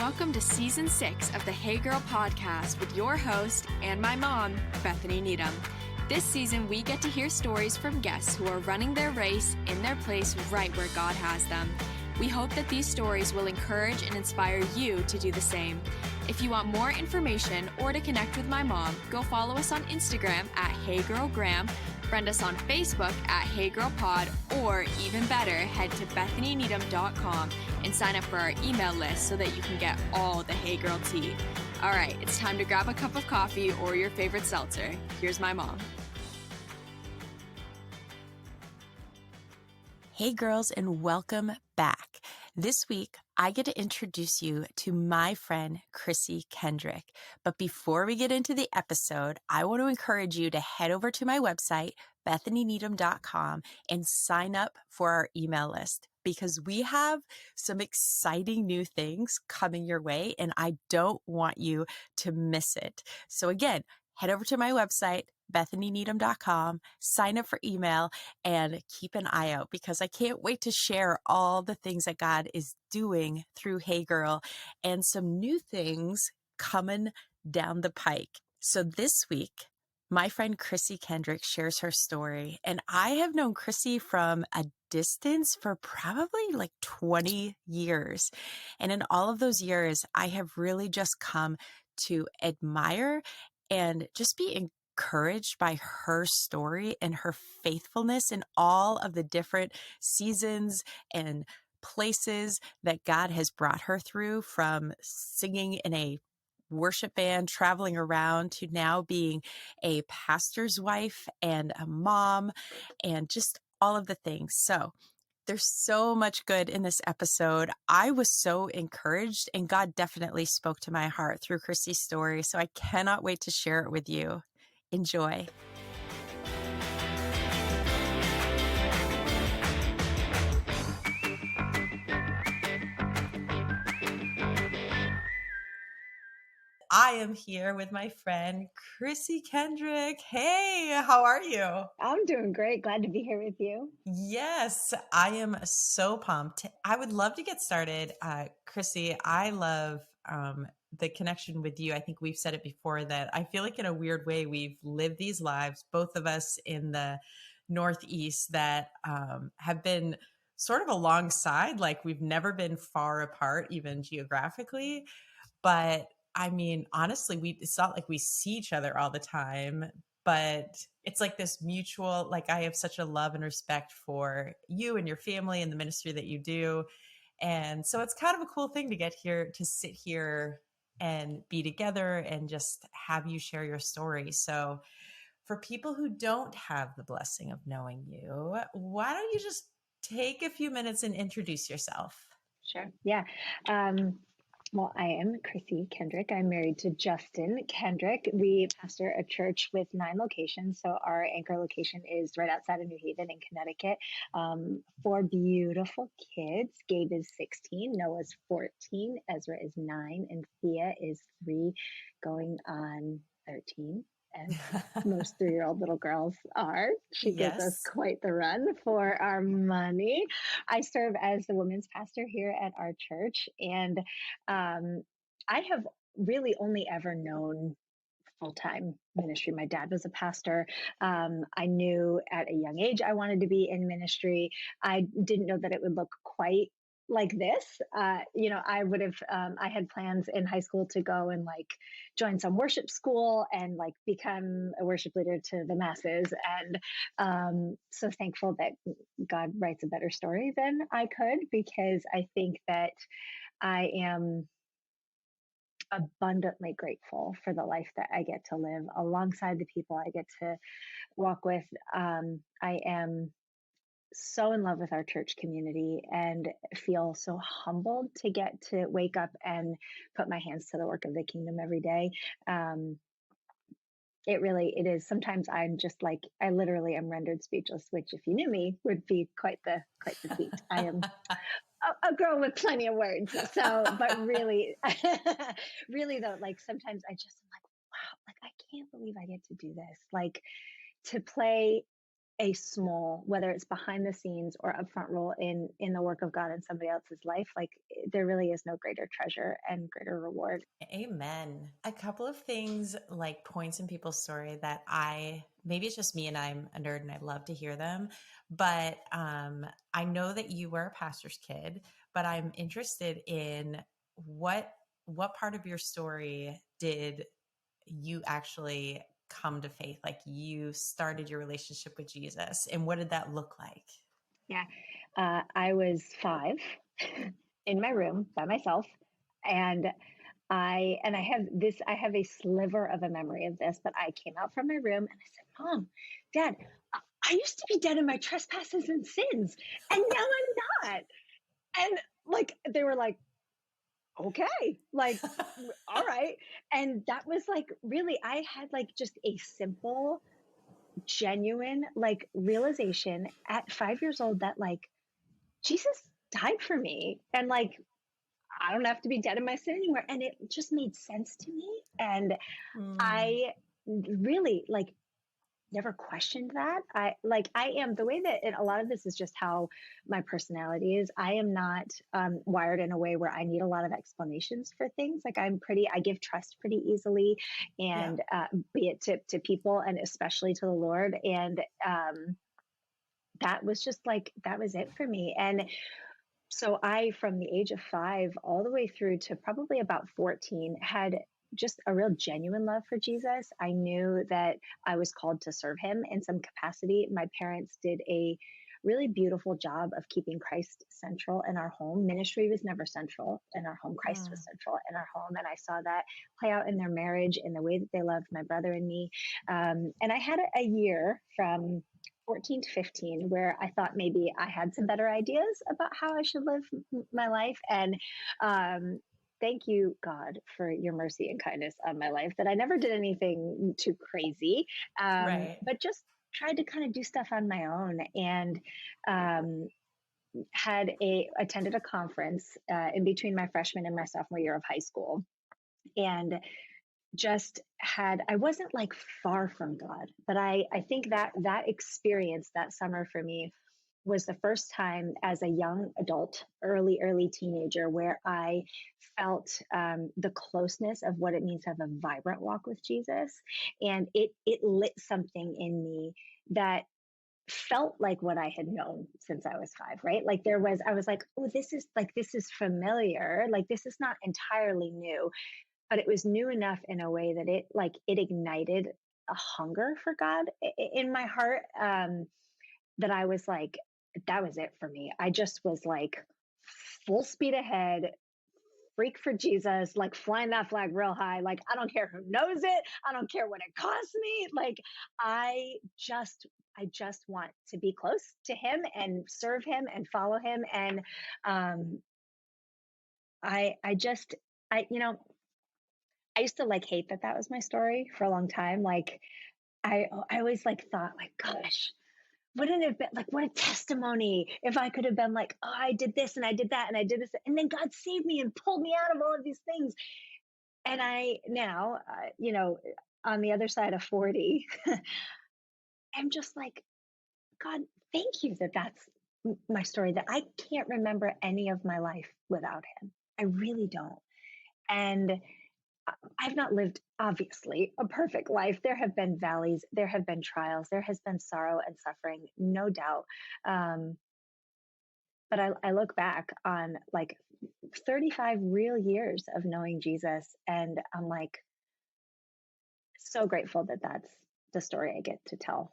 welcome to Season 6 of the Hey Girl podcast with your host and my mom, Bethany Needham. This season, we get to hear stories from guests who are running their race in their place right where God has them. We hope that these stories will encourage and inspire you to do the same. If you want more information or to connect with my mom, go follow us on Instagram at HeyGirlGram, friend us on Facebook at HeyGirlPod, or even better, head to BethanyNeedham.com and sign up for our email list so that you can get all the Hey Girl tea. All right, it's time to grab a cup of coffee or your favorite seltzer. Here's my mom. Hey girls, and welcome back. This week, I get to introduce you to my friend, Crissy Kendrick. But before we get into the episode, I want to encourage you to head over to my website, BethanyNeedham.com, and sign up for our email list because we have some exciting new things coming your way, and I don't want you to miss it. So again, head over to my website, BethanyNeedham.com, sign up for email, and keep an eye out because I can't wait to share all the things that God is doing through Hey Girl and some new things coming down the pike. So this week, my friend Crissy Kendrick shares her story, and I have known Crissy from a distance for probably like 20 years. And in all of those years, I have really just come to admire and just be encouraged by her story and her faithfulness in all of the different seasons and places that God has brought her through, from singing in a worship band, traveling around, to now being a pastor's wife and a mom and just all of the things. So there's so much good in this episode. I was so encouraged, and God definitely spoke to my heart through Crissy's story. So I cannot wait to share it with you. Enjoy. I am here with my friend, Crissy Kendrick. Hey, how are you? I'm doing great. Glad to be here with you. Yes, I am so pumped. I would love to get started. Crissy, I love the connection with you. I think we've said it before that I feel like in a weird way, we've lived these lives, both of us in the Northeast, that have been sort of alongside, like we've never been far apart, even geographically. But I mean, honestly, it's not like we see each other all the time, but it's like this mutual, like I have such a love and respect for you and your family and the ministry that you do. And so it's kind of a cool thing to get here, to sit here and be together and just have you share your story. So for people who don't have the blessing of knowing you, why don't you just take a few minutes and introduce yourself? Sure. Yeah. Well, I am Crissy Kendrick. I'm married to Justin Kendrick. We pastor a church with 9 locations. So our anchor location is right outside of New Haven in Connecticut. 4 beautiful kids. Gabe is 16, Noah's 14, Ezra is 9, and Thea is 3, going on 13. As most 3-year-old little girls are. She gives us quite the run for our money. I serve as the women's pastor here at our church, and I have really only ever known full-time ministry. My dad was a pastor. I knew at a young age I wanted to be in ministry. I didn't know that it would look quite like this. I would have, I had plans in high school to go and like join some worship school and like become a worship leader to the masses. And so thankful that God writes a better story than I could, because I think that I am abundantly grateful for the life that I get to live alongside the people I get to walk with. I am so in love with our church community and feel so humbled to get to wake up and put my hands to the work of the kingdom every day. It is. Sometimes I'm just like, I literally am rendered speechless, which if you knew me would be quite the feat. I am a girl with plenty of words. So, but really, really though, like sometimes I just am like, wow, like I can't believe I get to do this. Like to play a small, whether it's behind the scenes or upfront role in the work of God in somebody else's life, like there really is no greater treasure and greater reward. Amen. A couple of things, like points in people's story that maybe it's just me and I'm a nerd and I love to hear them, but I know that you were a pastor's kid, but I'm interested in what part of your story did you actually come to faith? Like you started your relationship with Jesus, and what did that look like? Yeah. I was 5 in my room by myself. And I have a sliver of a memory of this, but I came out from my room and I said, Mom, Dad, I used to be dead in my trespasses and sins, and now I'm not. And like, they were like, okay, like, all right. And that was like, really, I had like just a simple, genuine, like realization at 5 years old that like, Jesus died for me. And like, I don't have to be dead in my sin anymore. And it just made sense to me. And I really like never questioned that. I am the way that a lot of this is just how my personality is. I am not wired in a way where I need a lot of explanations for things. Like I give trust pretty easily, and be it to people and especially to the Lord. And that was just like, that was it for me. And so I, from the age of 5 all the way through to probably about 14, had just a real genuine love for Jesus. I knew that I was called to serve him in some capacity. My parents did a really beautiful job of keeping Christ central in our home. Ministry was never central in our home. Christ was central in our home. And I saw that play out in their marriage, in the way that they loved my brother and me. And I had a year from 14 to 15 where I thought maybe I had some better ideas about how I should live my life. And thank you, God, for your mercy and kindness on my life, that I never did anything too crazy, Right. but just tried to kind of do stuff on my own. And attended a conference in between my freshman and my sophomore year of high school. And I wasn't like far from God, but I think that experience that summer for me was the first time as a young adult, early teenager, where I felt the closeness of what it means to have a vibrant walk with Jesus. And it lit something in me that felt like what I had known since I was 5, right? Like I was like, oh, this is familiar. Like, this is not entirely new, but it was new enough in a way that it ignited a hunger for God in my heart, that I was like, that was it for me. I just was like full speed ahead, freak for Jesus, like flying that flag real high. Like, I don't care who knows it. I don't care what it costs me. Like, I just want to be close to him and serve him and follow him. And I used to like hate that was my story for a long time. Like, I always like thought like, gosh, wouldn't it have been like, what a testimony if I could have been like, oh, I did this and I did that and I did this, and then God saved me and pulled me out of all of these things. And I now, on the other side of 40, I'm just like, God, thank you that that's my story, that I can't remember any of my life without him. I really don't. And I've not lived, obviously, a perfect life. There have been valleys, there have been trials, there has been sorrow and suffering, no doubt. But I look back on like 35 real years of knowing Jesus, and I'm like so grateful that that's the story I get to tell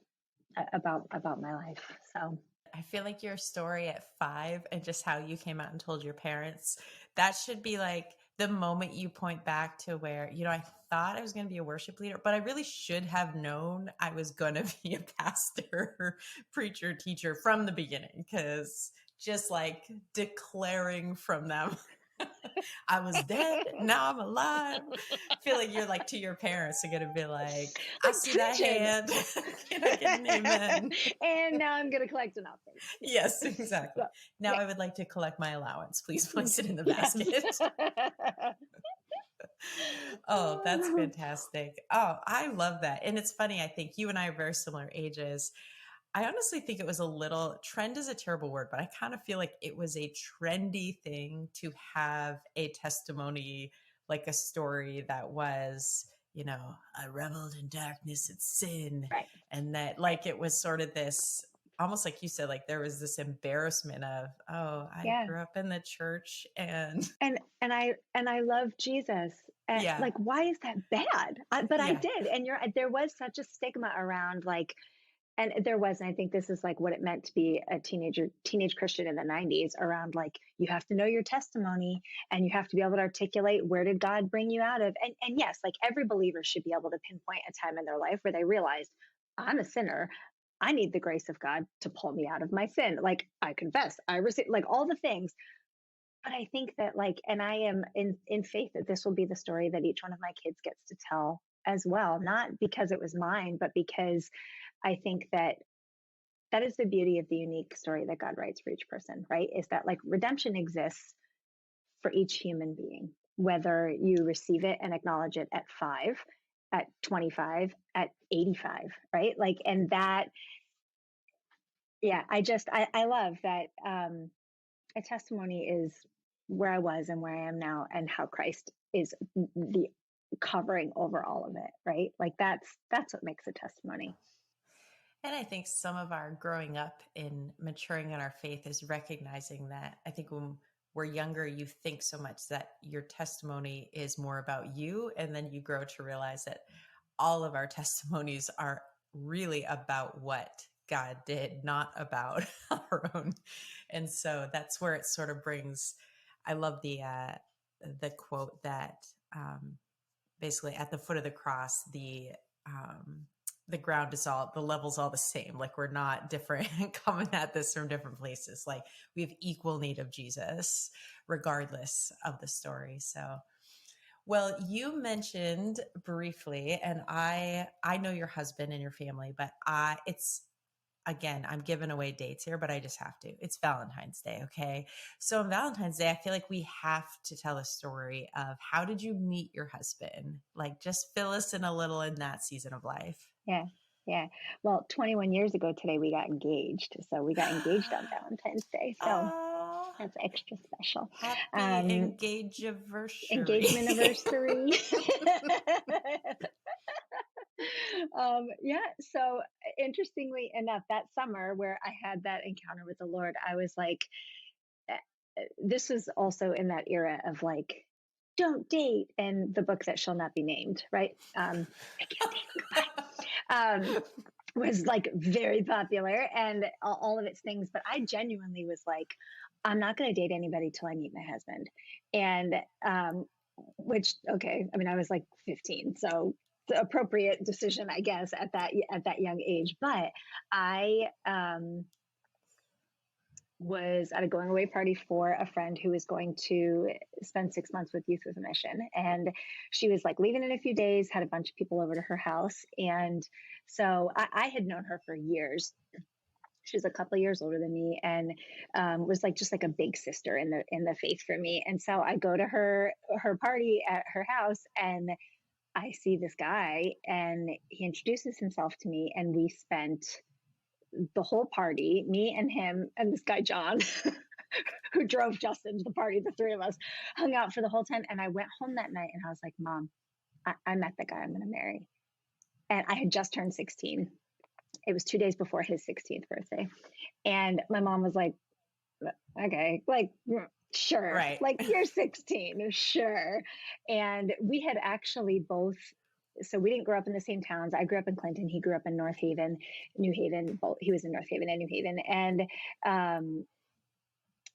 about my life. So I feel like your story at 5 and just how you came out and told your parents, that should be like the moment you point back to where, I thought I was going to be a worship leader, but I really should have known I was going to be a pastor, preacher, teacher from the beginning, because just like declaring from them, I was dead, now I'm alive. I feel like you're like, to your parents are going to be like, I see that hand. Can I get an amen? And now I'm going to collect an offering. Yes, exactly. Now I would like to collect my allowance. Please place it in the basket. Oh, that's fantastic. Oh, I love that. And it's funny. I think you and I are very similar ages. I honestly think it was a little trend is a terrible word, but I kind of feel like it was a trendy thing to have a testimony, like a story that was, I reveled in darkness and sin. Right. And that like it was sort of this almost like you said, like there was this embarrassment of, oh, I Yeah. grew up in the church and And I love Jesus. And yeah, like, why is that bad? But I yeah, did. And there was such a stigma around like, and there was, and I think this is like what it meant to be a teenage Christian in the 90s around like, you have to know your testimony and you have to be able to articulate where did God bring you out of? And yes, like every believer should be able to pinpoint a time in their life where they realized I'm a sinner. I need the grace of God to pull me out of my sin. Like I confess, I receive like all the things. But I think that like, and I am in faith that this will be the story that each one of my kids gets to tell as well, not because it was mine, but because I think that that is the beauty of the unique story that God writes for each person, right? Is that like redemption exists for each human being, whether you receive it and acknowledge it at 5, at 25, at 85, right? Like, and that, yeah, I love that a testimony is where I was and where I am now and how Christ is the covering over all of it, right? Like that's what makes a testimony. And I think some of our growing up and maturing in our faith is recognizing that I think when we're younger, you think so much that your testimony is more about you. And then you grow to realize that all of our testimonies are really about what God did, not about our own. And so that's where it sort of brings, I love the quote that basically at the foot of the cross, the ground is all the level's all the same. Like we're not different coming at this from different places. Like we have equal need of Jesus regardless of the story. So well, you mentioned briefly, and I know your husband and your family, but it's again, I'm giving away dates here, but I just have to. It's Valentine's Day, okay? So on Valentine's Day, I feel like we have to tell a story of how did you meet your husband? Like just fill us in a little in that season of life. Yeah. Yeah. Well, 21 years ago today, we got engaged. So we got engaged on Valentine's Day. So Oh, that's extra special. happy engagement-versary. Engagement anniversary. Yeah. So interestingly enough, that summer where I had that encounter with the Lord, I was like, this was also in that era of like, don't date and the book that shall not be named, right? I can't date. Goodbye. Was like very popular and all of its things. But I genuinely was like, I'm not going to date anybody till I meet my husband. And which, okay, I mean, I was like 15, so the appropriate decision, I guess, at that young age. But I was at a going away party for a friend who was going to spend 6 months with Youth with a Mission. And she was like leaving in a few days, had a bunch of people over to her house. And so I had known her for years. She was a couple of years older than me and was like just like a big sister in the faith for me. And so I go to her party at her house and I see this guy and he introduces himself to me and we spent the whole party, me and him and this guy, John, who drove Justin to the party, the three of us hung out for the whole time. And I went home that night and I was like, Mom, I met the guy I'm going to marry. And I had just turned 16. It was 2 days before his 16th birthday. And my mom was like, okay, like, sure. Right. Like, you're 16, sure. And we had actually both, so we didn't grow up in the same towns. I grew up in Clinton. He grew up in North Haven, New Haven. Both, he was in North Haven and New Haven. And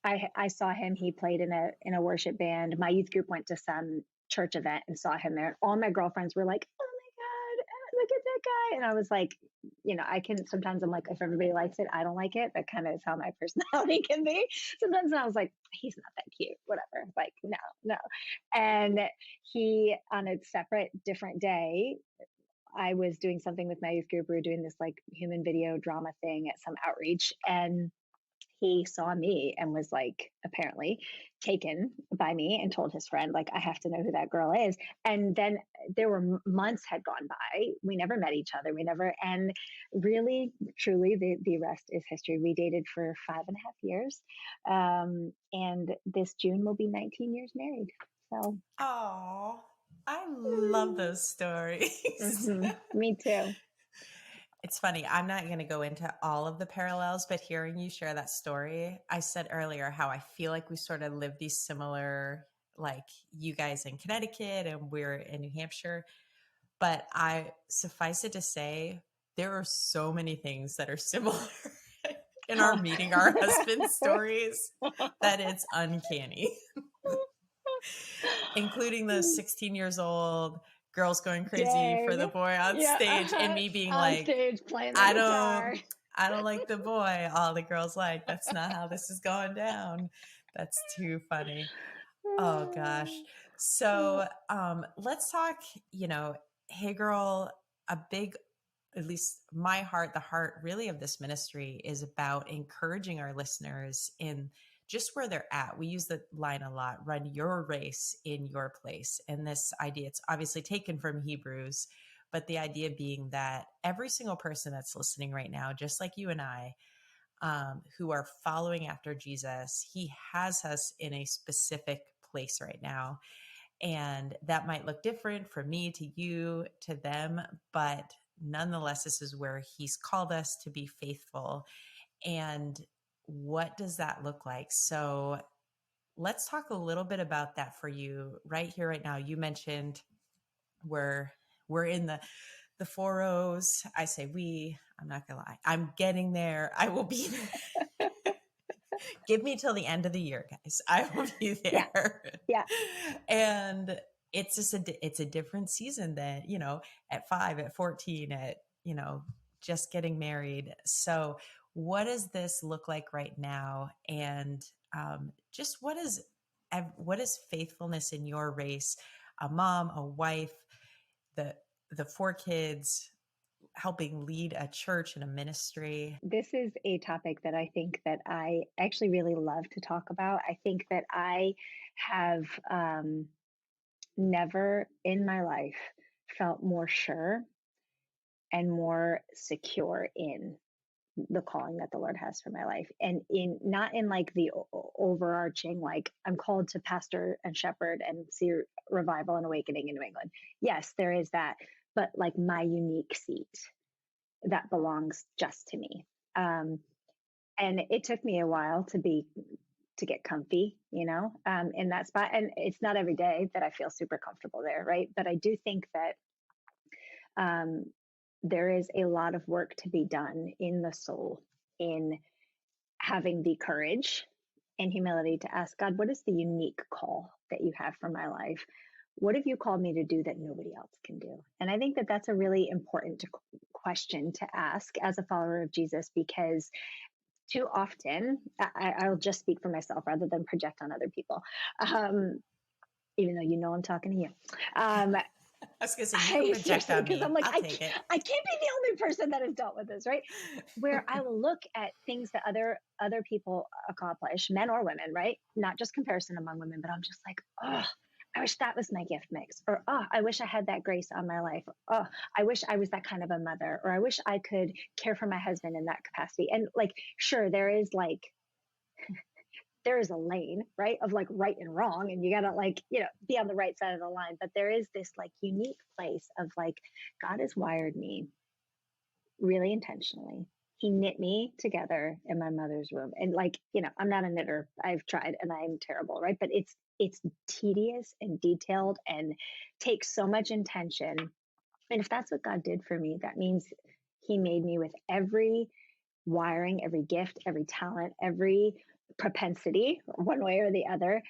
I saw him. He played in a worship band. My youth group went to some church event and saw him there. All my girlfriends were like, "Oh my God, look at that guy!" And I was like, I can sometimes I'm like, if everybody likes it, I don't like it. That kind of is how my personality can be. Sometimes I was like, he's not that cute, whatever. Like, no. And he, on a separate, different day, I was doing something with my youth group. We were doing this like human video drama thing at some outreach, and he saw me and was like, apparently taken by me and told his friend, like, I have to know who that girl is. And then there were months had gone by. We never met each other. We never, and really, truly, the rest is history. We dated for 5.5 years. And this June will be 19 years married. So, Oh, I love those stories. me too. It's funny. I'm not going to go into all of the parallels, but hearing you share that story, I said earlier how I feel like we sort of live these similar, like you guys in Connecticut and we're in New Hampshire. But I suffice it to say, there are so many things that are similar in our meeting our husband's stories that it's uncanny, including the 16 years old girls going crazy for the boy on stage and me being on like, stage playing the I guitar. don't like the boy. All the girls like, that's not how this is going down. That's too funny. Oh gosh. So let's talk, hey girl, a big, at least my heart, the heart really of this ministry is about encouraging our listeners in just where they're at. We use the line a lot, run your race in your place. And this idea, it's obviously taken from Hebrews, but the idea being that every single person that's listening right now, just like you and I, who are following after Jesus, he has us in a specific place right now. And that might look different from me to you to them, but nonetheless, this is where he's called us to be faithful. And what does that look like? So let's talk a little bit about that for you right here, right now. You mentioned we're in the 4 O's. I say I'm not gonna lie. I'm getting there. I will be there. Give me till the end of the year, guys. I will be there. Yeah. And it's just it's a different season than, at 5, at 14, at, just getting married. So what does this look like right now? And just what is faithfulness in your race? A mom, a wife, the 4 kids, helping lead a church and a ministry. This is a topic that I think that I actually really love to talk about. I think that I have never in my life felt more sure and more secure in the calling that the Lord has for my life. And in not in like the overarching, like I'm called to pastor and shepherd and see revival and awakening in New England. Yes, there is that, but like my unique seat that belongs just to me. And it took me a while to get comfy, in that spot. And it's not every day that I feel super comfortable there, right? But I do think that there is a lot of work to be done in the soul, in having the courage and humility to ask God, what is the unique call that you have for my life? What have you called me to do that nobody else can do? And I think that that's a really important question to ask as a follower of Jesus, because too often, I'll just speak for myself rather than project on other people, even though I'm talking to you. I was going to say, you can project on me. Because I'm like, I'll take it. I can't be the only person that has dealt with this, right? Where I will look at things that other people accomplish, men or women, right? Not just comparison among women, but I'm just like, oh, I wish that was my gift mix. Or, oh, I wish I had that grace on my life. Oh, I wish I was that kind of a mother. Or I wish I could care for my husband in that capacity. And like, sure, there is a lane, right, of like right and wrong, and you gotta be on the right side of the line. But there is this like unique place of like, God has wired me really intentionally. He knit me together in my mother's womb. And I'm not a knitter. I've tried and I'm terrible, right? But it's tedious and detailed and takes so much intention. And if that's what God did for me, that means he made me with every wiring, every gift, every talent, every propensity, one way or the other,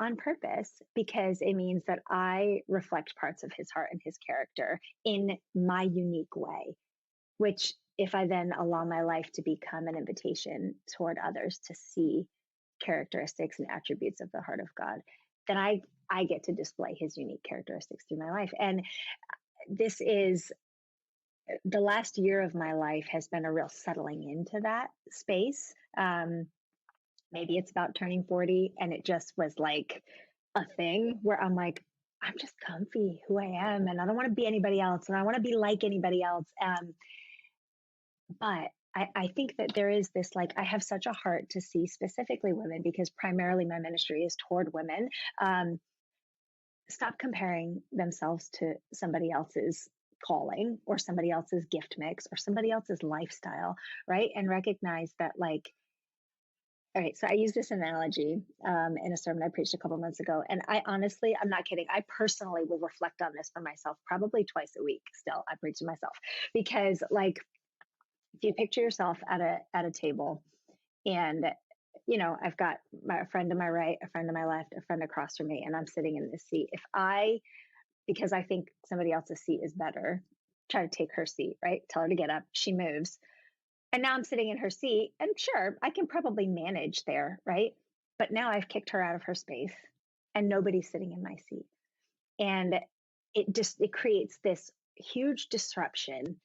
on purpose, because it means that I reflect parts of his heart and his character in my unique way, which if I then allow my life to become an invitation toward others to see characteristics and attributes of the heart of God, then I get to display his unique characteristics through my life. And this is the last year of my life has been a real settling into that space. maybe it's about turning 40, and it just was like a thing where I'm like, I'm just comfy who I am, and I don't want to be anybody else, and I want to be like anybody else. But I think that there is this, like, I have such a heart to see specifically women, because primarily my ministry is toward women. Um, Stop comparing themselves to somebody else's calling or somebody else's gift mix or somebody else's lifestyle, right? And recognize that, like, all right, so I use this analogy in a sermon I preached a couple months ago. And I honestly, I'm not kidding. I personally will reflect on this for myself probably twice a week. Still, I preach to myself, because, like, if you picture yourself at a table, and I've got a friend to my right, a friend to my left, a friend across from me, and I'm sitting in this seat. If I, because I think somebody else's seat is better, try to take her seat, right? Tell her to get up, she moves. And now I'm sitting in her seat, and sure, I can probably manage there, right? But now I've kicked her out of her space, and nobody's sitting in my seat. And it creates this huge disruption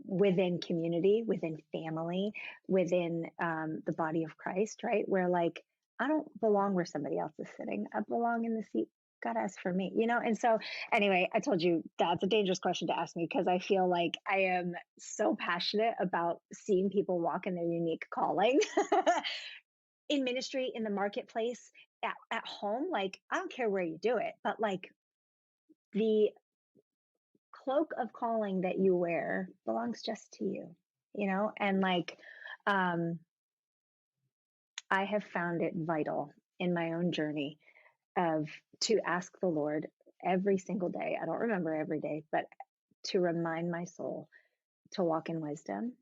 within community, within family, within the body of Christ, right? Where, like, I don't belong where somebody else is sitting. I belong in the seat God has for me, And so, anyway, I told you that's a dangerous question to ask me, because I feel like I am so passionate about seeing people walk in their unique calling in ministry, in the marketplace, at home. Like, I don't care where you do it, but, like, the cloak of calling that you wear belongs just to you. And, like, um, I have found it vital in my own journey of to ask the Lord every single day. I don't remember every day, but to remind my soul to walk in wisdom.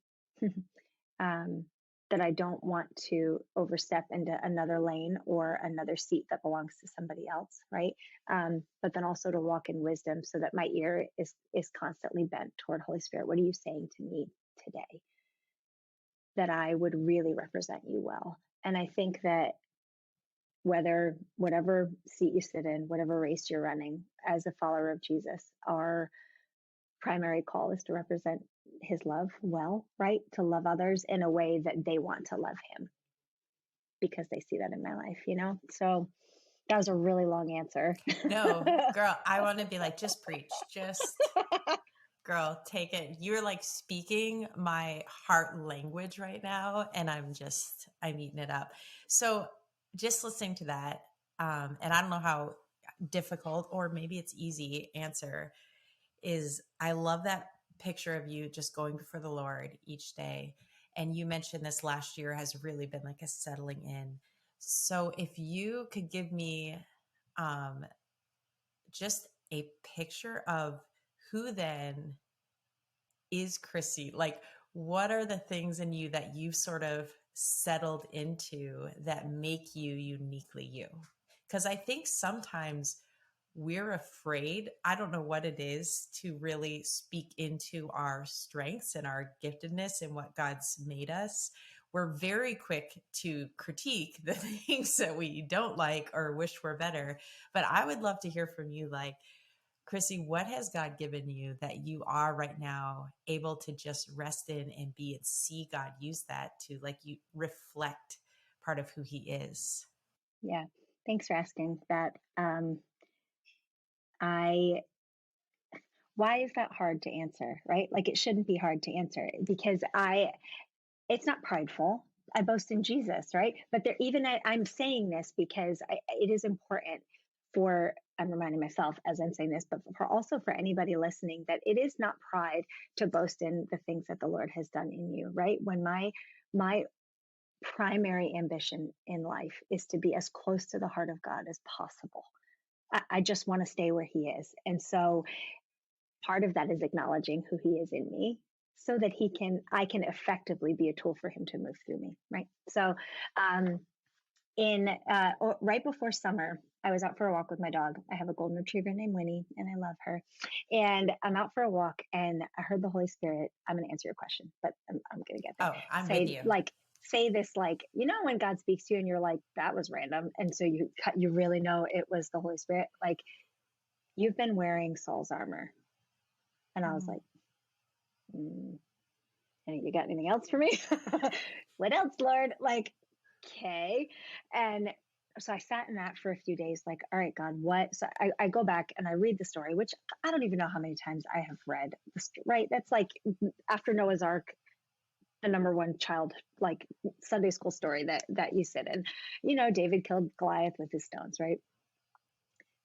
um, that I don't want to overstep into another lane or another seat that belongs to somebody else, right? But then also to walk in wisdom, so that my ear is constantly bent toward Holy Spirit. What are you saying to me today that I would really represent you well? And I think that whatever seat you sit in, whatever race you're running as a follower of Jesus, our primary call is to represent his love well, right? To love others in a way that they want to love him, because they see that in my life. So that was a really long answer. No, girl, I want to be like, just preach, just girl, take it. You're like speaking my heart language right now, and I'm eating it up. So just listening to that, and I don't know how difficult or maybe it's easy answer is, I love that picture of you just going before the Lord each day. And you mentioned this last year has really been like a settling in. So if you could give me um, just a picture of who then is Chrissy, like what are the things in you that you've sort of settled into that make you uniquely you? Because I think sometimes we're afraid, I don't know what it is, to really speak into our strengths and our giftedness and what God's made us. We're very quick to critique the things that we don't like or wish were better. But I would love to hear from you, like, Chrissy, what has God given you that you are right now able to just rest in and be and see God use that to, like, you reflect part of who he is? Yeah. Thanks for asking that. I Why is that hard to answer, right? Like, it shouldn't be hard to answer, because it's not prideful. I boast in Jesus, right? But I'm saying this because it is important I'm reminding myself as I'm saying this, but also for anybody listening, that it is not pride to boast in the things that the Lord has done in you, right? When my primary ambition in life is to be as close to the heart of God as possible. I just want to stay where he is. And so part of that is acknowledging who he is in me, so that I can effectively be a tool for him to move through me. Right. So, right before summer, I was out for a walk with my dog. I have a golden retriever named Winnie, and I love her. And I'm out for a walk, and I heard the Holy Spirit. I'm going to answer your question, but I'm going to get there. Oh, I'm with you. Say this, like, when God speaks to you and you're like, that was random. And so you really know it was the Holy Spirit. Like, you've been wearing Saul's armor. And I was like, you got anything else for me? What else, Lord? Like, okay. And so I sat in that for a few days, like, all right, God, what? So I go back and I read the story, which I don't even know how many times I have read, right? That's like after Noah's Ark, the number one child, like Sunday school story that you sit in. David killed Goliath with his stones, right?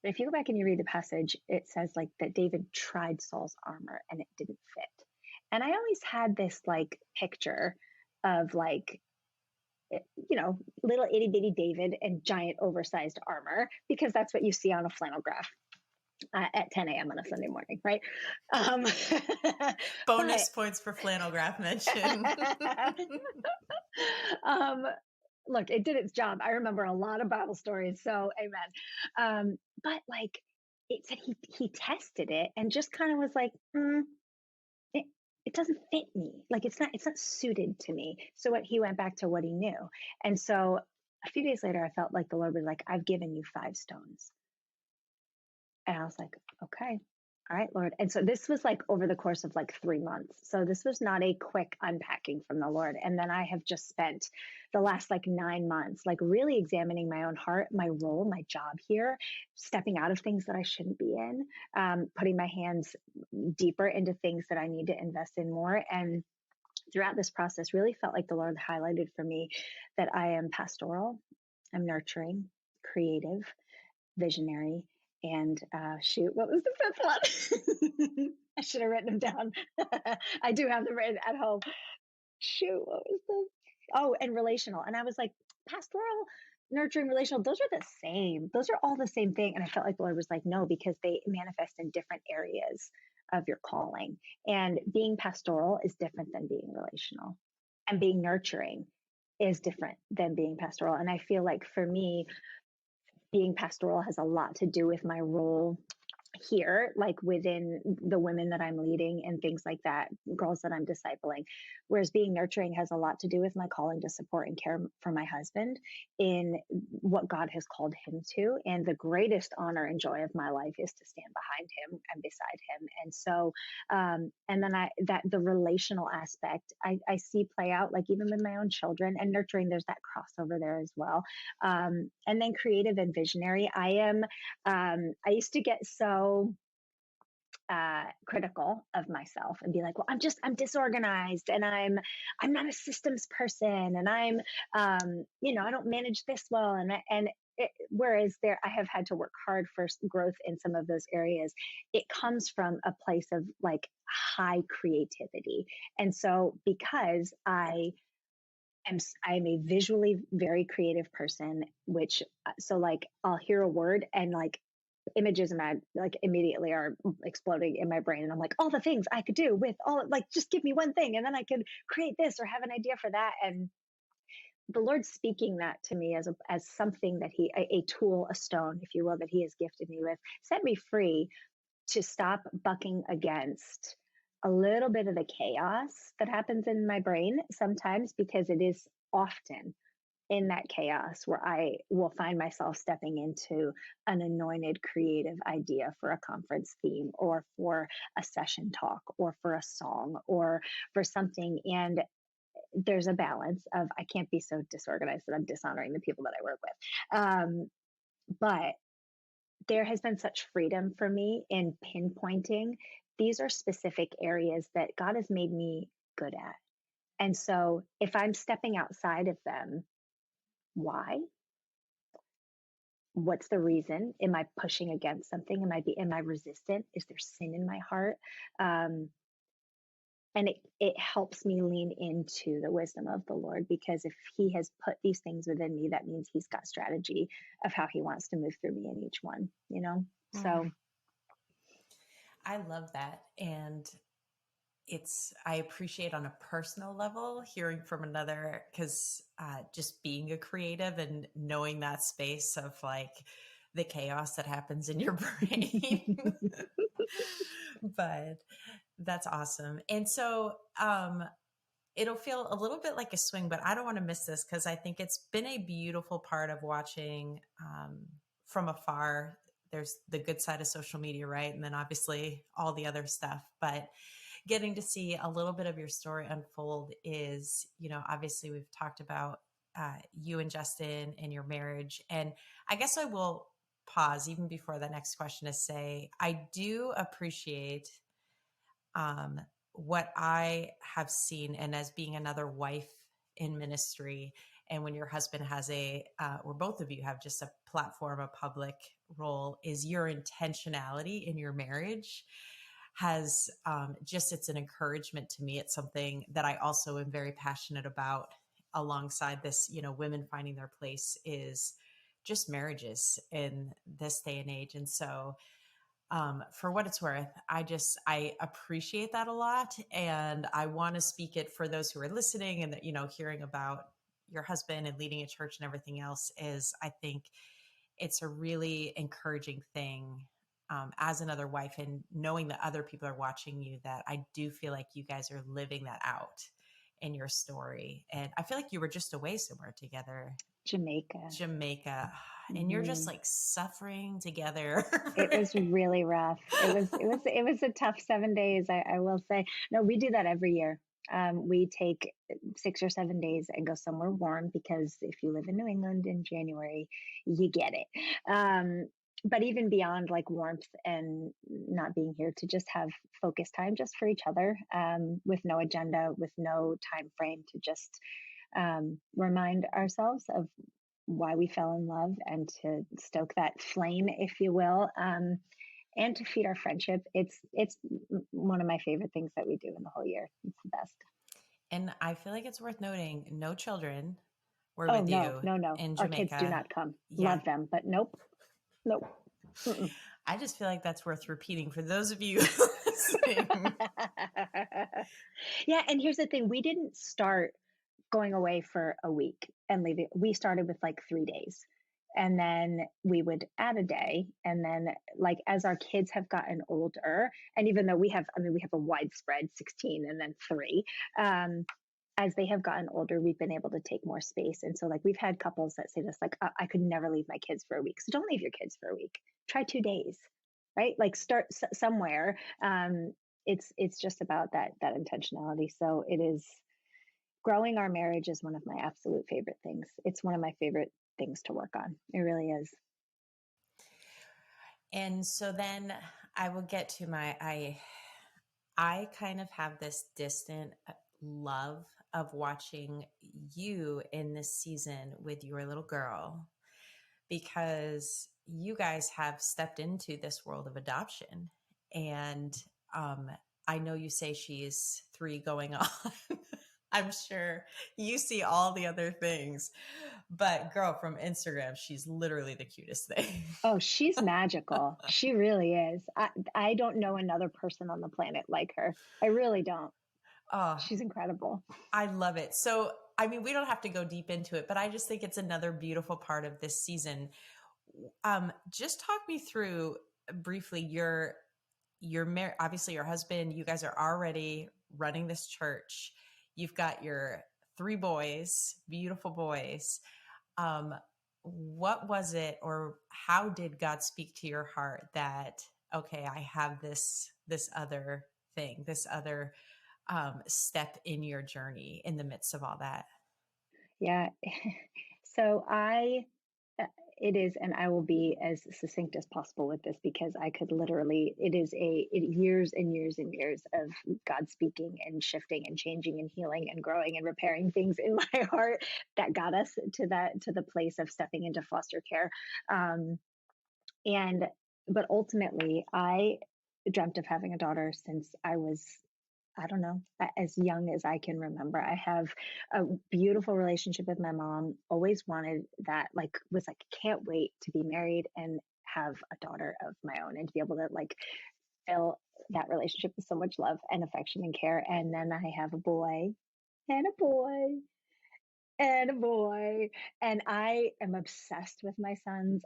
But if you go back and you read the passage, it says like that David tried Saul's armor and it didn't fit. And I always had this like picture of like, little itty bitty David and giant oversized armor, because that's what you see on a flannel graph at 10 a.m. on a Sunday morning, right? Um, Bonus points for flannel graph mention. um, Look, it did its job. I remember a lot of Bible stories, so amen. But like it said, he tested it and just kind of was like, it, it doesn't fit me. Like it's not suited to me. So he went back to what he knew. And so a few days later, I felt like the Lord was like, I've given you 5 stones. And I was like, okay, all right, Lord. And so this was like over the course of like 3 months. So this was not a quick unpacking from the Lord. And then I have just spent the last like 9 months, like really examining my own heart, my role, my job here, stepping out of things that I shouldn't be in, putting my hands deeper into things that I need to invest in more. And throughout this process, really felt like the Lord highlighted for me that I am pastoral, I'm nurturing, creative, visionary, and what was the 5th one? I should have written them down. I do have them written at home. What was and relational. And I was like, pastoral, nurturing, relational, those are the same. Those are all the same thing. And I felt like the Lord was like, no, because they manifest in different areas of your calling. And being pastoral is different than being relational. And being nurturing is different than being pastoral. And I feel like for me, being pastoral has a lot to do with my role here, like within the women that I'm leading and things like that, girls that I'm discipling. Whereas being nurturing has a lot to do with my calling to support and care for my husband in what God has called him to. And the greatest honor and joy of my life is to stand behind him and beside him. And so, and then the relational aspect I see play out, like even with my own children, and nurturing, there's that crossover there as well. And then creative and visionary. I used to get so critical of myself and be like, well, I'm disorganized and I'm not a systems person and I don't manage this well. Whereas I have had to work hard for growth in some of those areas. It comes from a place of like high creativity. And so because I'm a visually very creative person, so like I'll hear a word and like images like immediately are exploding in my brain. And I'm like, all the things I could do with just give me one thing and then I could create this or have an idea for that. And the Lord speaking that to me as something that a tool, a stone, if you will, that he has gifted me with, set me free to stop bucking against a little bit of the chaos that happens in my brain sometimes, because it is often in that chaos where I will find myself stepping into an anointed creative idea for a conference theme or for a session talk or for a song or for something. And there's a balance of, I can't be so disorganized that I'm dishonoring the people that I work with. But there has been such freedom for me in pinpointing, these are specific areas that God has made me good at. And so if I'm stepping outside of them, why? What's the reason? Am I pushing against something? Am I resistant? Is there sin in my heart? And it helps me lean into the wisdom of the Lord, because if he has put these things within me, that means he's got strategy of how he wants to move through me in each one, So I love that. And I appreciate on a personal level hearing from another, because just being a creative and knowing that space of like the chaos that happens in your brain. But that's awesome. And so it'll feel a little bit like a swing, but I don't want to miss this, because I think it's been a beautiful part of watching from afar. There's the good side of social media, right? And then obviously all the other stuff. But getting to see a little bit of your story unfold is, obviously we've talked about you and Justin and your marriage. And I guess I will pause even before the next question to say, I do appreciate what I have seen, and as being another wife in ministry, and when your husband has or both of you have just a platform, a public role, is your intentionality in your marriage has it's an encouragement to me. It's something that I also am very passionate about alongside this, women finding their place is just marriages in this day and age. And so for what it's worth, I appreciate that a lot. And I want to speak it for those who are listening and that, hearing about your husband and leading a church and everything else is, I think it's a really encouraging thing as another wife, and knowing that other people are watching you, that I do feel like you guys are living that out in your story. And I feel like you were just away somewhere together. Jamaica. And you're just like suffering together. It was really rough. It was a tough 7 days. I will say. No, we do that every year. We take 6 or 7 days and go somewhere warm, because if you live in New England in January, you get it. But even beyond like warmth and not being here, to just have focus time just for each other, with no agenda, with no time frame, to just remind ourselves of why we fell in love, and to stoke that flame, if you will, and to feed our friendship. It's one of my favorite things that we do in the whole year. It's the best. And I feel like it's worth noting, no children were Oh, with no, you no. in Our Jamaica. kids do not come. Yeah. Love them, but nope. Mm-mm. I just feel like that's worth repeating for those of you listening. Yeah, and here's the thing. We didn't start going away for a week and leaving. We started with like 3 days, and then we would add a day. And then, like, as our kids have gotten older, and even though we have a widespread 16 and then 3, as they have gotten older, we've been able to take more space. And so, like, we've had couples that say this, like, I could never leave my kids for a week. So don't leave your kids for a week. Try 2 days, right? Like, start somewhere. It's just about that intentionality. So it is. Growing our marriage is one of my absolute favorite things. It's one of my favorite things to work on. It really is. And so then I will get to I kind of have this distant love of watching you in this season with your little girl, because you guys have stepped into this world of adoption. And I know you say she's 3 going on. I'm sure you see all the other things, but girl, from Instagram, she's literally the cutest thing. Oh, she's magical. She really is. I don't know another person on the planet like her. I really don't. Oh, She's incredible. I love it. So, I mean, we don't have to go deep into it, but I just think it's another beautiful part of this season. Just talk me through briefly your obviously your husband, you guys are already running this church. You've got your 3 boys, beautiful boys. What was it, or how did God speak to your heart that, okay, I have this other thing, this other step in your journey in the midst of all that? Yeah. So it is, and I will be as succinct as possible with this, because I could literally, years and years and years of God speaking and shifting and changing and healing and growing and repairing things in my heart that got us to the place of stepping into foster care. But ultimately, I dreamt of having a daughter since I was, I don't know, as young as I can remember. I have a beautiful relationship with my mom. Always wanted that, was like, can't wait to be married and have a daughter of my own, and to be able to like fill that relationship with so much love and affection and care. And then I have a boy and a boy and a boy, and I am obsessed with my sons.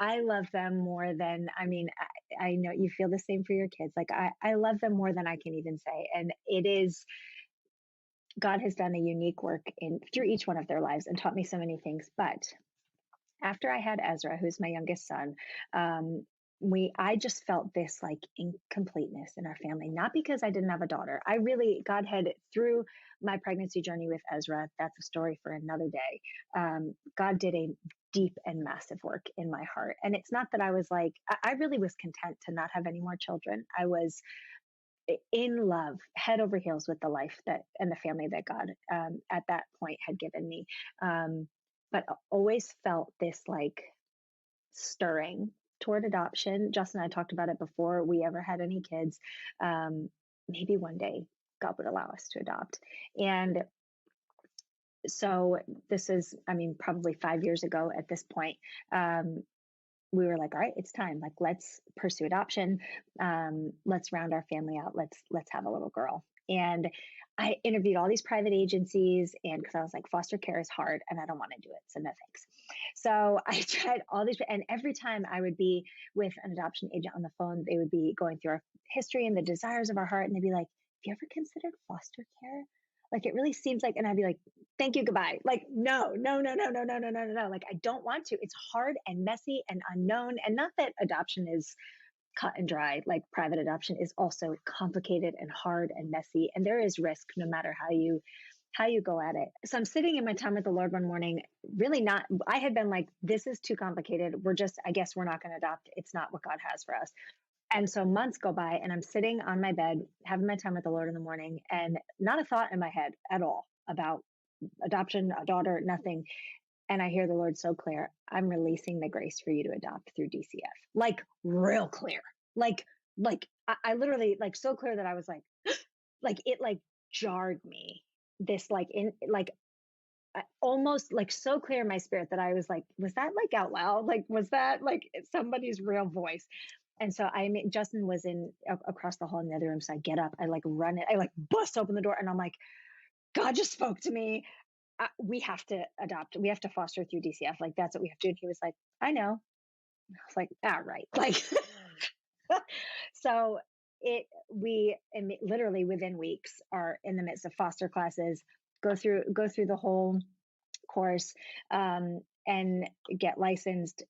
I love them more than, I know you feel the same for your kids. Like I love them more than I can even say. And it is, God has done a unique work through each one of their lives and taught me so many things. But after I had Ezra, who's my youngest son, I just felt this like incompleteness in our family, not because I didn't have a daughter. God had, through my pregnancy journey with Ezra, that's a story for another day. God did a deep and massive work in my heart. And it's not that I was like, I really was content to not have any more children. I was in love, head over heels with the life that and the family that God at that point had given me. But always felt this like stirring toward adoption. Justin and I talked about it before we ever had any kids. Maybe one day God would allow us to adopt. And so this is, probably 5 years ago at this point. We were like, all right, it's time. Like, let's pursue adoption. Let's round our family out. Let's have a little girl. And I interviewed all these private agencies, and because I was like, foster care is hard and I don't want to do it. So no thanks. So I tried all these, and every time I would be with an adoption agent on the phone, they would be going through our history and the desires of our heart. And they'd be like, have you ever considered foster care? Like, it really seems like, and I'd be like, thank you, goodbye. Like, no. Like, I don't want to. It's hard and messy and unknown. And not that adoption is cut and dry, like private adoption is also complicated and hard and messy. And there is risk no matter how you go at it. So I'm sitting in my time with the Lord one morning, really not, I had been like, this is too complicated. I guess we're not going to adopt. It's not what God has for us. And so months go by, and I'm sitting on my bed, having my time with the Lord in the morning, and not a thought in my head at all about adoption, a daughter, nothing. And I hear the Lord so clear, I'm releasing the grace for you to adopt through DCF. Like, real clear. Like I literally, like, so clear that I was like, like, it like jarred me. This like in like almost like so clear in my spirit that I was like, was that like out loud? Like, was that like somebody's real voice? And so Justin was across the hall in the other room. So I get up, I like run it, I like bust open the door, and I'm like, God just spoke to me. We have to adopt, we have to foster through DCF. Like, that's what we have to do. And he was like, I know. I was like, right. Like, so we literally within weeks are in the midst of foster classes, go through the whole course, and get licensed.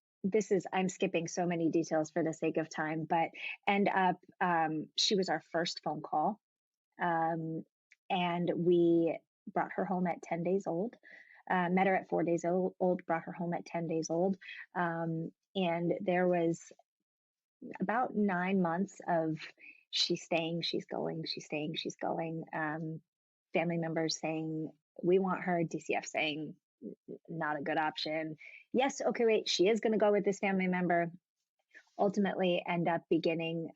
I'm skipping so many details for the sake of time, but end up, she was our first phone call. And we brought her home at 10 days old, met her at 4 days old, brought her home at 10 days old. And there was about 9 months of she's staying, she's going, she's staying, she's going. Family members saying, we want her. DCF saying, not a good option. Yes, okay, wait, she is going to go with this family member. Ultimately end up beginning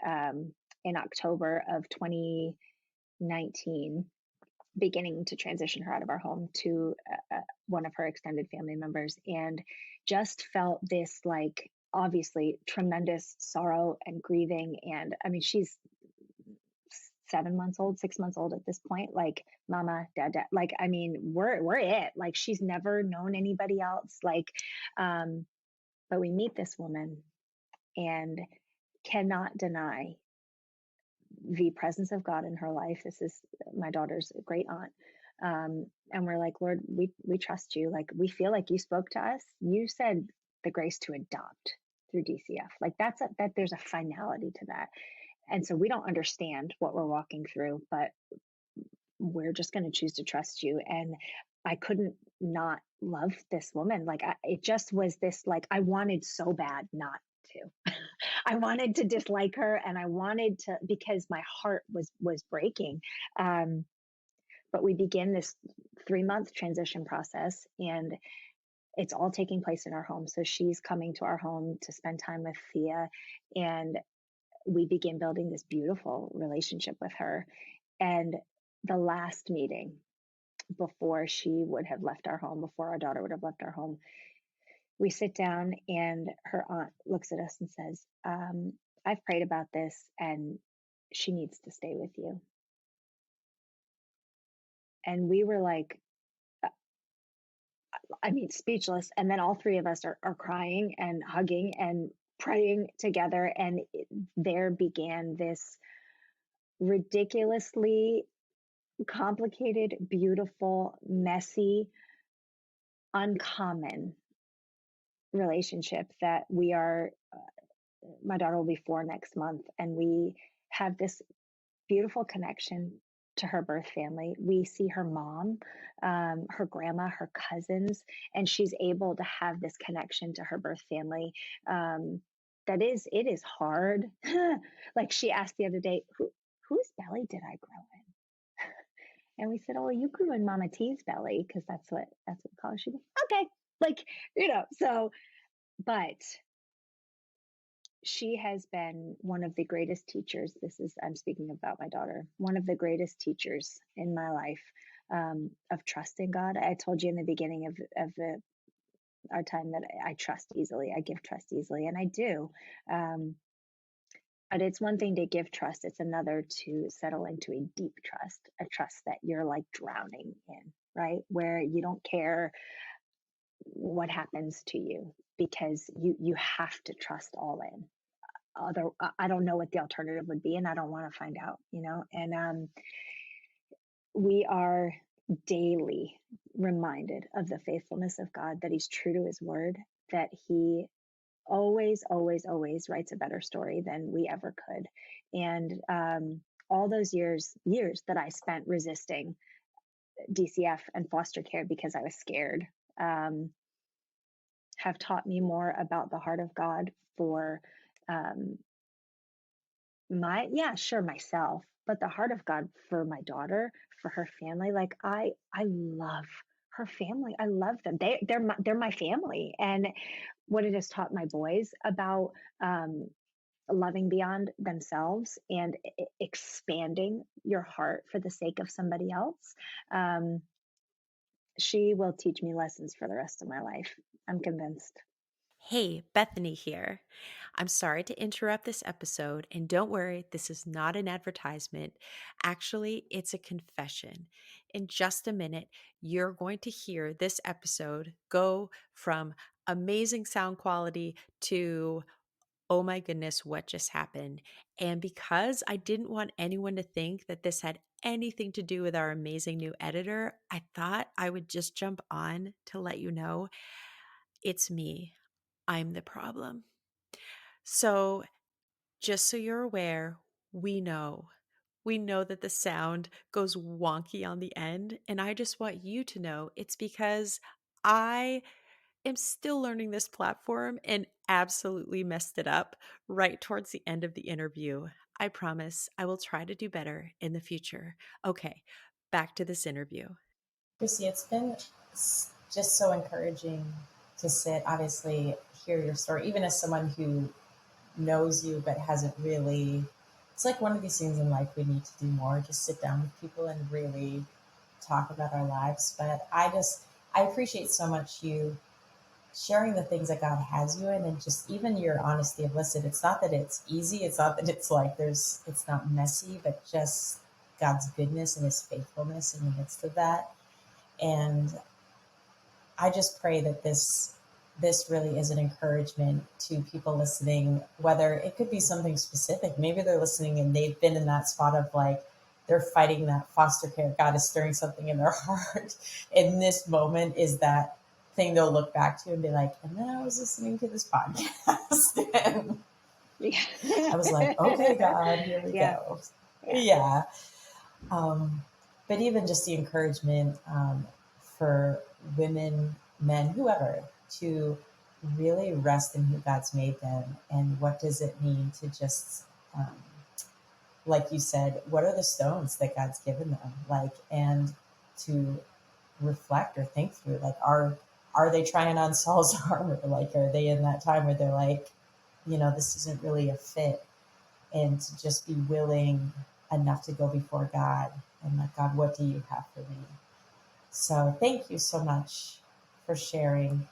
in October of 2019, beginning to transition her out of our home to one of her extended family members, and just felt this, like, obviously tremendous sorrow and grieving. And she's 7 months old, 6 months old at this point, like, mama, dad, like, we're it. Like, she's never known anybody else. Like, but we meet this woman and cannot deny the presence of God in her life. This is my daughter's great aunt. And we're like, Lord, we trust you. Like, we feel like you spoke to us. You said the grace to adopt through DCF. Like, that there's a finality to that. And so we don't understand what we're walking through, but we're just going to choose to trust you. And I couldn't not love this woman. Like, it just was this, like, I wanted so bad not to. I wanted to dislike her, and I wanted to, because my heart was breaking. But we begin this 3-month transition process, and it's all taking place in our home. So she's coming to our home to spend time with Thea, and we begin building this beautiful relationship with her. And the last meeting before she would have left our home, before our daughter would have left our home, we sit down, and her aunt looks at us and says, I've prayed about this, and she needs to stay with you. And we were like, speechless. And then all three of us are crying and hugging and praying together. And there began this ridiculously complicated, beautiful, messy, uncommon relationship that we are my daughter will be 4 next month, and we have this beautiful connection to her birth family. We see her mom, her grandma, her cousins, and she's able to have this connection to her birth family. It is hard. Like she asked the other day, whose belly did I grow in? And we said, oh, well, you grew in Mama T's belly, because that's what we call her. She goes, okay. Like, so, but she has been one of the greatest teachers. I'm speaking about my daughter, one of the greatest teachers in my life, of trusting God. I told you in the beginning of our time that I trust easily. I give trust easily, and I do. But it's one thing to give trust. It's another to settle into a deep trust, a trust that you're like drowning in, right? Where you don't care what happens to you, because you have to trust all in. I don't know what the alternative would be, and I don't want to find out, and we are daily reminded of the faithfulness of God, that he's true to his word, that he always, always, always writes a better story than we ever could. And all those years that I spent resisting DCF and foster care because I was scared, have taught me more about the heart of God for um, myself, but the heart of God for my daughter, for her family. Like I love her family. I love them. They're my family. And what it has taught my boys about loving beyond themselves and expanding your heart for the sake of somebody else. She will teach me lessons for the rest of my life. I'm convinced. Hey, Bethany here. I'm sorry to interrupt this episode, and don't worry, this is not an advertisement. Actually, it's a confession. In just a minute, you're going to hear this episode go from amazing sound quality to, oh my goodness, what just happened? And because I didn't want anyone to think that this had anything to do with our amazing new editor, I thought I would just jump on to let you know it's me. I'm the problem. So, just so you're aware, we know. We know that the sound goes wonky on the end. And I just want you to know it's because I am still learning this platform and absolutely messed it up right towards the end of the interview. I promise I will try to do better in the future. Okay, back to this interview. Chrissy, it's been just so encouraging to obviously, hear your story, even as someone who knows you but hasn't really. It's like one of these things in life we need to do more, just sit down with people and really talk about our lives. But I appreciate so much you sharing the things that God has you in, and just even your honesty of, listen, it's not that it's easy. It's not that it's like it's not messy, but just God's goodness and his faithfulness in the midst of that. And I just pray that this really is an encouragement to people listening, whether it could be something specific. Maybe they're listening and they've been in that spot of like, they're fighting that foster care. God is stirring something in their heart. And this moment is that thing they'll look back to and be like, and then I was listening to this podcast. And I was like, okay, God, here we go. Yeah. But even just the encouragement for women, men, whoever, to really rest in who God's made them, and what does it mean to just, like you said, what are the stones that God's given them, like, and to reflect or think through, like, are they trying on Saul's armor? Like, are they in that time where they're like, this isn't really a fit, and to just be willing enough to go before God and like, God, what do you have for me? So thank you so much for sharing.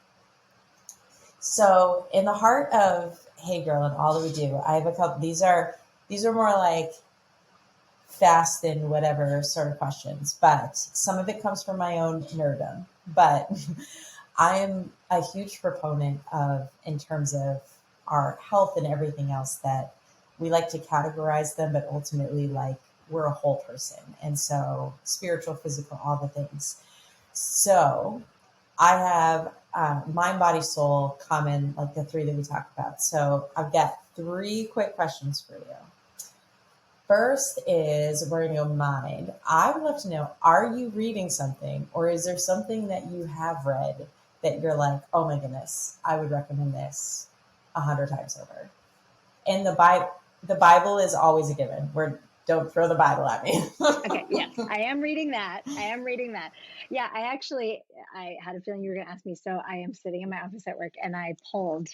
So in the heart of Hey Girl and all that we do, I have a couple, these are more like fast and whatever sort of questions, but some of it comes from my own nerdom. But I am a huge proponent of, in terms of our health and everything else, that we like to categorize them, but ultimately, like, we're a whole person. And so spiritual, physical, all the things. So I have mind, body, soul come in like the three that we talked about. So I've got three quick questions for you. First is we're going to go mind. I would love to know, are you reading something, or is there something that you have read that you're like, oh my goodness, I would recommend this 100 times over? And the Bible is always a given. Don't throw the Bible at me. Okay. Yes, I am reading that. Yeah, I had a feeling you were going to ask me. So I am sitting in my office at work and I pulled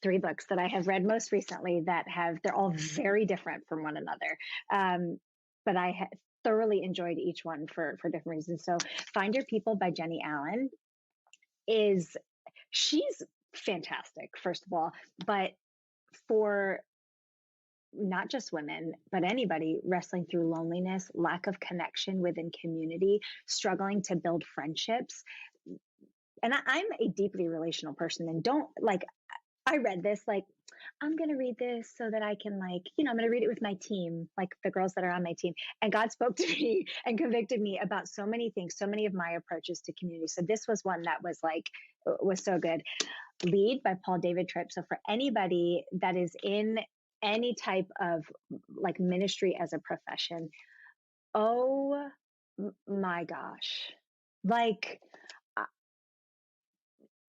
three books that I have read most recently they're all very different from one another. But I thoroughly enjoyed each one for different reasons. So Find Your People by Jenny Allen she's fantastic, first of all, but for not just women, but anybody wrestling through loneliness, lack of connection within community, struggling to build friendships. And I'm a deeply relational person and don't like, I read this like, I'm going to read this so that I can I'm going to read it with my team, like the girls that are on my team. And God spoke to me and convicted me about so many things, so many of my approaches to community. So this was one that was so good. Lead by Paul David Tripp. So for anybody that is in any type of like ministry as a profession, oh my gosh, like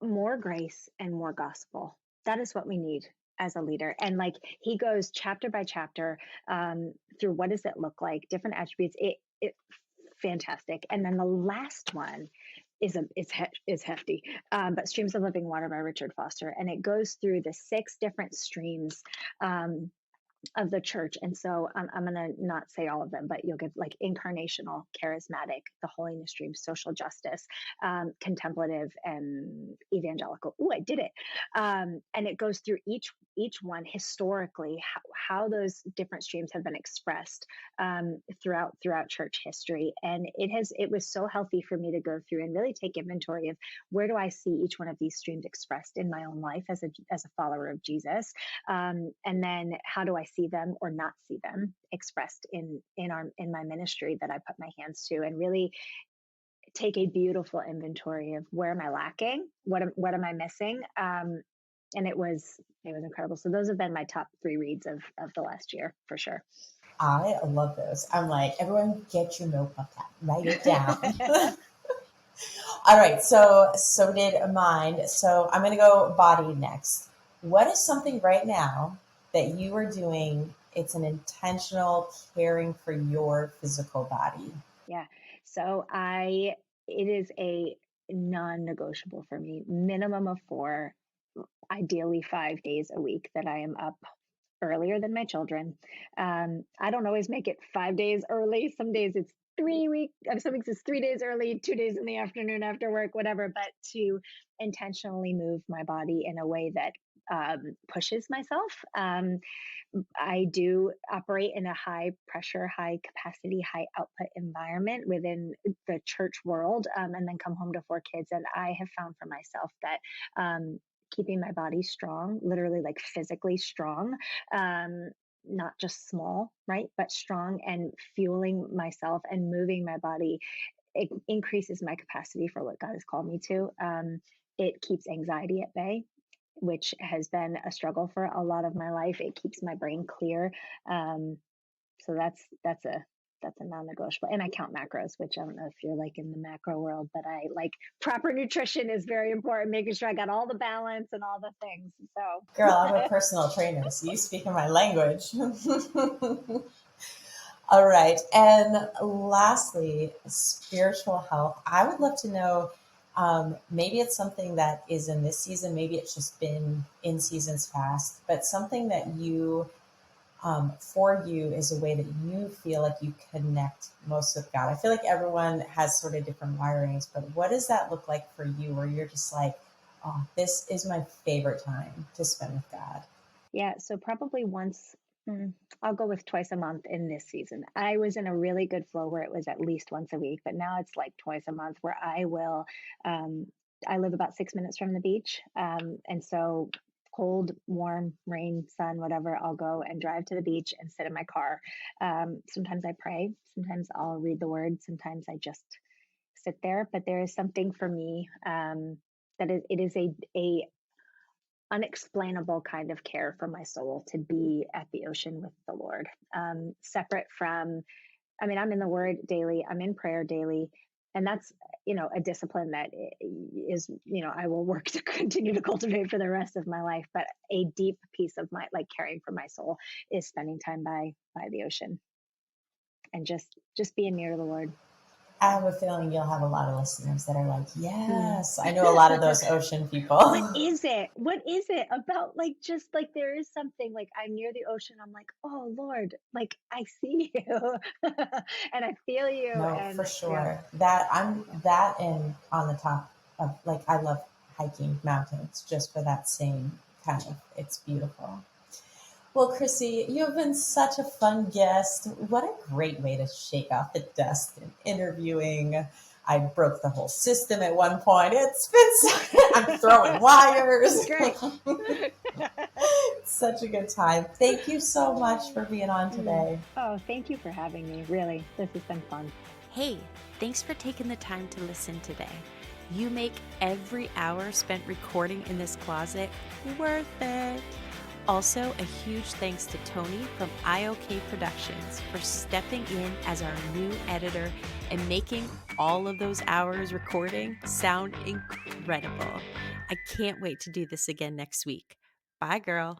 more grace and more gospel. That is what we need as a leader. And like he goes chapter by chapter through what does it look like, different attributes. It fantastic. And then the last one is hefty, but Streams of Living Water by Richard Foster, and it goes through the 6 different streams of the church. And so I'm going to not say all of them, but you'll get like incarnational, charismatic, the holiness stream, social justice, contemplative, and evangelical. Ooh, I did it. And it goes through each one historically, how those different streams have been expressed throughout church history. And it was so healthy for me to go through and really take inventory of where do I see each one of these streams expressed in my own life as a follower of Jesus. And then how do I see them or not see them expressed in my ministry that I put my hands to, and really take a beautiful inventory of where am I lacking, what am I missing, and it was incredible. So those have been my top 3 reads of the last year for sure. I love those. I'm like, everyone get your notebook out, write it down. All right, so did mine. So I'm going to go body next. What is something right now that you are doing? It's an intentional caring for your physical body. Yeah. So it is a non-negotiable for me, minimum of 4, ideally 5 days a week that I am up earlier than my children. I don't always make it 5 days early. Some days it's some weeks it's 3 days early, 2 days in the afternoon after work, whatever, but to intentionally move my body in a way that pushes myself. I do operate in a high pressure, high capacity, high output environment within the church world, and then come home to 4 kids. And I have found for myself that keeping my body strong, literally like physically strong, not just small, right, but strong, and fueling myself and moving my body, it increases my capacity for what God has called me to. It keeps anxiety at bay, which has been a struggle for a lot of my life. It keeps my brain clear. So that's a non-negotiable. And I count macros, which I don't know if you're like in the macro world, but I like proper nutrition is very important, making sure I got all the balance and all the things. So Girl, I'm a personal trainer, so you speak in my language. All right. And lastly, spiritual health. I would love to know, maybe it's something that is in this season, maybe it's just been in seasons past, but something that for you is a way that you feel like you connect most with God. I feel like everyone has sort of different wirings, but what does that look like for you, where you're just like, oh, this is my favorite time to spend with God? yeah, so probably I'll go with twice a month in this season. I was in a really good flow where it was at least once a week, but now it's like twice a month where I live about 6 minutes from the beach. And so cold, warm, rain, sun, whatever, I'll go and drive to the beach and sit in my car. Sometimes I pray, sometimes I'll read the word, sometimes I just sit there. But there is something for me it is a unexplainable kind of care for my soul to be at the ocean with the Lord, separate from, I mean, I'm in the Word daily, I'm in prayer daily, and that's, a discipline that is, I will work to continue to cultivate for the rest of my life. But a deep piece of my, like, caring for my soul is spending time by the ocean and just being near the Lord. I have a feeling you'll have a lot of listeners that are like, Mm. yes, I know a lot of those ocean people. What is it? What is it about, like, just like there is something, like, I'm near the ocean. I'm like, oh Lord, like I see you and I feel you. No, And for yeah, sure. That I'm yeah. that and on the top of, like, I love hiking mountains just for that same kind of, it's beautiful. Well, Chrissy, you have been such a fun guest. What a great way to shake off the dust in interviewing. I broke the whole system at one point. It's been, I'm throwing wires. Great. Such a good time. Thank you so much for being on today. Oh, thank you for having me. Really, this has been fun. Hey, thanks for taking the time to listen today. You make every hour spent recording in this closet worth it. Also, a huge thanks to Tony from IOK Productions for stepping in as our new editor and making all of those hours recording sound incredible. I can't wait to do this again next week. Bye, girl.